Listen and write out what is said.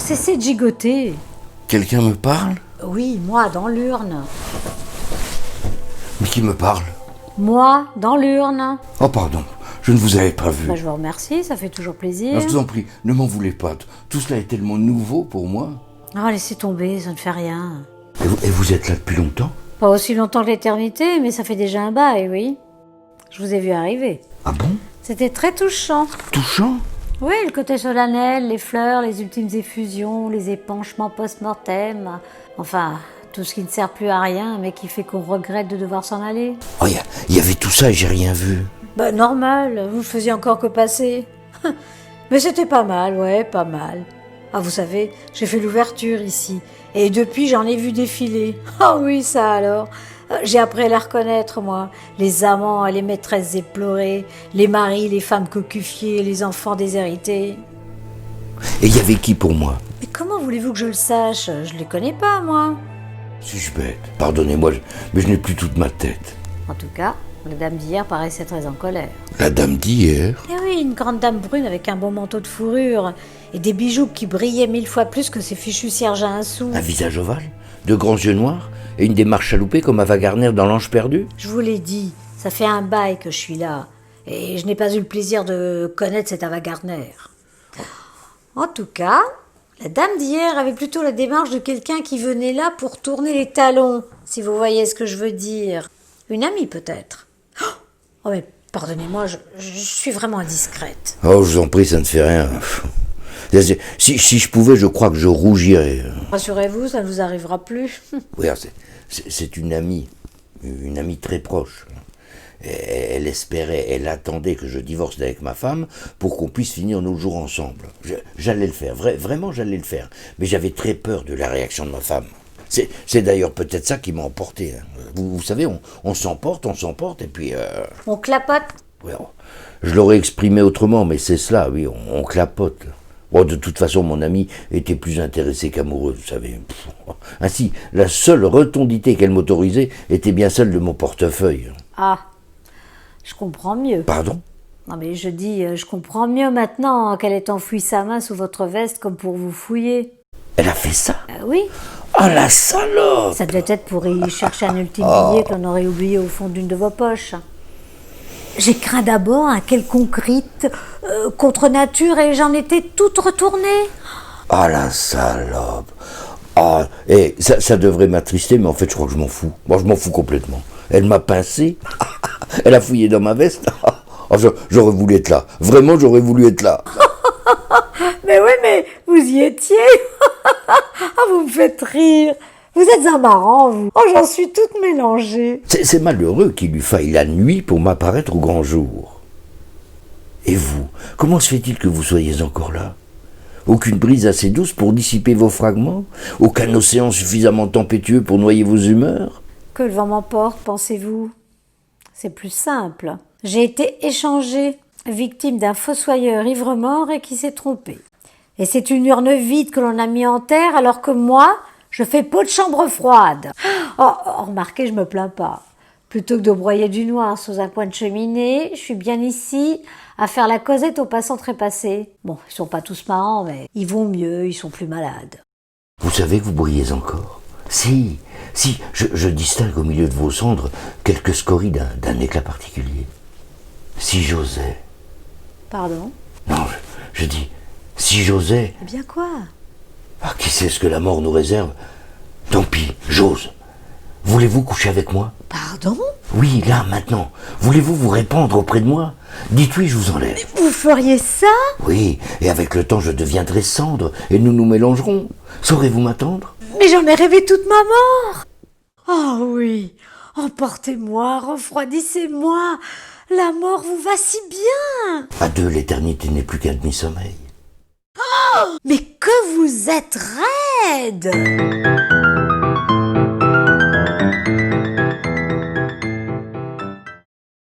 cessez de gigoter. Quelqu'un me parle? Oui, moi, dans l'urne. Mais qui me parle? Moi, dans l'urne. Oh pardon, je ne vous avais pas vu. Je vous remercie, ça fait toujours plaisir. Non, je vous en prie, ne m'en voulez pas. Tout cela est tellement nouveau pour moi. Oh, laissez tomber, ça ne fait rien. Et vous êtes là depuis longtemps? Pas aussi longtemps que l'éternité, mais ça fait déjà un bail, oui. Je vous ai vu arriver. Ah bon? C'était très touchant. Touchant? Oui, le côté solennel, les fleurs, les ultimes effusions, les épanchements post-mortem. Enfin, tout ce qui ne sert plus à rien, mais qui fait qu'on regrette de devoir s'en aller. Oh, il y avait tout ça et j'ai rien vu. Normal, vous faisiez encore que passer. Mais c'était pas mal, ouais, pas mal. Ah, vous savez, j'ai fait l'ouverture ici. Et depuis, j'en ai vu défiler. Ah oui, ça alors. J'ai appris à les reconnaître, moi. Les amants et les maîtresses éplorées, les maris, les femmes cocufiées, les enfants déshérités. Et il y avait qui pour moi? Mais comment voulez-vous que je le sache? Je les connais pas, moi. Suis-je bête? Pardonnez-moi, mais je n'ai plus toute ma tête. En tout cas, la dame d'hier paraissait très en colère. La dame d'hier? Eh oui, une grande dame brune avec un beau manteau de fourrure et des bijoux qui brillaient 1000 fois plus que ces fichus cierges à un sou. Un visage ovale, de grands yeux noirs et une démarche chaloupée comme Ava Gardner dans L'Ange perdu? Je vous l'ai dit, ça fait un bail que je suis là. Et je n'ai pas eu le plaisir de connaître cette Ava Gardner. En tout cas, la dame d'hier avait plutôt la démarche de quelqu'un qui venait là pour tourner les talons, si vous voyez ce que je veux dire. Une amie peut-être. Oh mais pardonnez-moi, je suis vraiment indiscrète. Oh, je vous en prie, ça ne fait rien. Si je pouvais, je crois que je rougirais. Rassurez-vous, ça ne vous arrivera plus. Oui, c'est une amie très proche. Elle espérait, elle attendait que je divorce avec ma femme pour qu'on puisse finir nos jours ensemble. J'allais le faire, vraiment j'allais le faire. Mais j'avais très peur de la réaction de ma femme. C'est d'ailleurs peut-être ça qui m'a emporté. Vous savez, on s'emporte, et puis... On clapote. Ouais, je l'aurais exprimé autrement, mais c'est cela, oui, on clapote. Bon, de toute façon, mon ami était plus intéressé qu'amoureux, vous savez. Ainsi, la seule rotondité qu'elle m'autorisait était bien celle de mon portefeuille. Ah, je comprends mieux. Pardon? Non mais je dis, je comprends mieux maintenant qu'elle ait enfoui sa main sous votre veste comme pour vous fouiller. Elle a fait ça? Oui. Oh la salope! Ça devait être pour y chercher un ultime billet qu'on aurait oublié au fond d'une de vos poches. J'ai craint d'abord un quelconque rite contre nature et j'en étais toute retournée. Oh la salope! Ah, et ça devrait m'attrister, mais en fait, je crois que je m'en fous. Moi, je m'en fous complètement. Elle m'a pincé, elle a fouillé dans ma veste. Oh, j'aurais voulu être là. Vraiment, j'aurais voulu être là. Mais oui, mais vous y étiez. Ah, vous me faites rire. Vous êtes un marrant, vous. Oh, j'en suis toute mélangée. C'est malheureux qu'il lui faille la nuit pour m'apparaître au grand jour. Et vous, comment se fait-il que vous soyez encore là? Aucune brise assez douce pour dissiper vos fragments? Aucun océan suffisamment tempétueux pour noyer vos humeurs? Que le vent m'emporte, pensez-vous? C'est plus simple. J'ai été échangée, victime d'un fossoyeur ivre-mort et qui s'est trompé. Et c'est une urne vide que l'on a mis en terre alors que moi, je fais peau de chambre froide. Oh, remarquez, je me plains pas. Plutôt que de broyer du noir sous un coin de cheminée, je suis bien ici à faire la causette aux passants trépassés. Bon, ils sont pas tous marrants, mais ils vont mieux, ils sont plus malades. Vous savez que vous brillez encore? Si, je distingue au milieu de vos cendres quelques scories d'un éclat particulier. Si j'osais... Pardon? Non, je dis, si j'osais... Eh bien quoi? Ah, qui sait ce que la mort nous réserve? Tant pis, j'ose. Voulez-vous coucher avec moi? Pardon? Oui, là, maintenant. Voulez-vous vous répandre auprès de moi? Dites oui, je vous enlève. Mais vous feriez ça? Oui, et avec le temps, je deviendrai cendre, et nous nous mélangerons. Saurez-vous m'attendre? Mais j'en ai rêvé toute ma mort. Oh oui, emportez-moi, refroidissez-moi. La mort vous va si bien. À deux, l'éternité n'est plus qu'un demi-sommeil. Oh, mais que vous êtes raide!